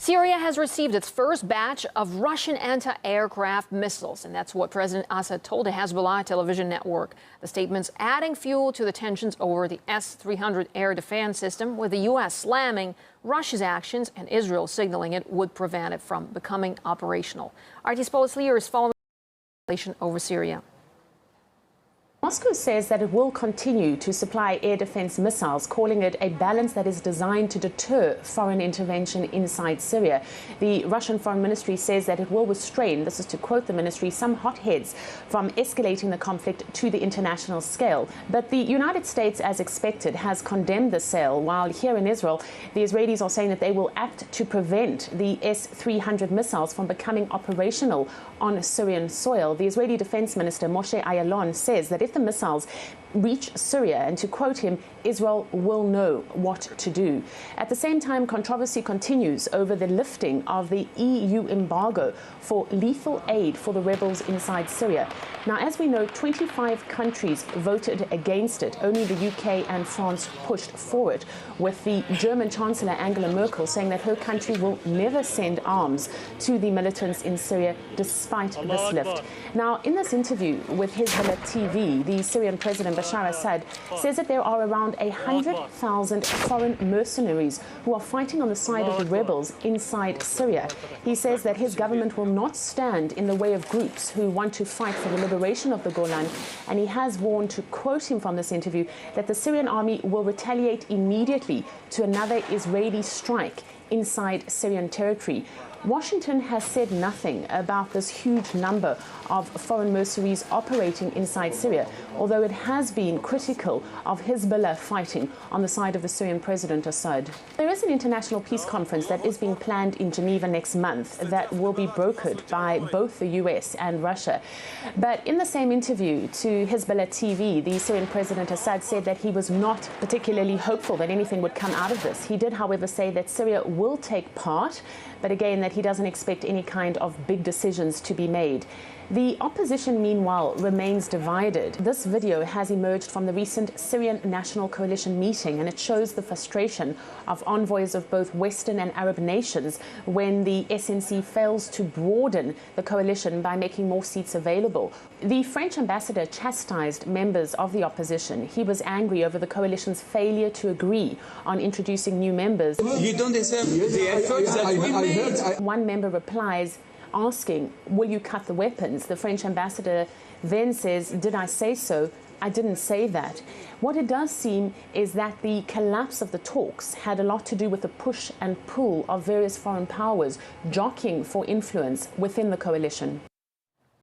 Syria has received its first batch of Russian anti-aircraft missiles, and that's what President Assad told the Hezbollah television network. The statement's adding fuel to the tensions over the S-300 air defense system, with the U.S. slamming Russia's actions and Israel signaling it would prevent it from becoming operational. RT's Paul Lear is following the escalation over Syria. Moscow says that it will continue to supply air defense missiles, calling it a balance that is designed to deter foreign intervention inside Syria. The Russian Foreign Ministry says that it will restrain, this is to quote the ministry, some hotheads from escalating the conflict to the international scale. But the United States, as expected, has condemned the sale, while here in Israel, the Israelis are saying that they will act to prevent the S-300 missiles from becoming operational on Syrian soil. The Israeli Defense Minister Moshe Ayalon says that if the missiles reach Syria, and to quote him, Israel will know what to do. At the same time, controversy continues over the lifting of the EU embargo for lethal aid for the rebels inside Syria. Now, as we know, 25 countries voted against it. Only the UK and France pushed for it, with the German Chancellor Angela Merkel saying that her country will never send arms to the militants in Syria despite this lift. Now, in this interview with Hezbollah TV, the Syrian President Bashar Assad says that there are around 100,000 foreign mercenaries who are fighting on the side of the rebels inside Syria. He says that his government will not stand in the way of groups who want to fight for the liberation of the Golan, and he has warned, to quote him from this interview, that the Syrian army will retaliate immediately to another Israeli strike inside Syrian territory. Washington has said nothing about this huge number of foreign mercenaries operating inside Syria, although it has been critical of Hezbollah fighting on the side of the Syrian President Assad. There is an international peace conference that is being planned in Geneva next month that will be brokered by both the US and Russia. But in the same interview to Hezbollah TV, the Syrian President Assad said that he was not particularly hopeful that anything would come out of this. He did, however, say that Syria will take part, but again that he doesn't expect any kind of big decisions to be made. The opposition, meanwhile, remains divided. This video has emerged from the recent Syrian National Coalition meeting, and it shows the frustration of envoys of both Western and Arab nations when the SNC fails to broaden the coalition by making more seats available. The French ambassador chastised members of the opposition. He was angry over the coalition's failure to agree on introducing new members. You don't deserve the efforts that we made. One member replies, asking, will you cut the weapons? The French ambassador then says, did I say so? I didn't say that. What it does seem is that the collapse of the talks had a lot to do with the push and pull of various foreign powers jockeying for influence within the coalition.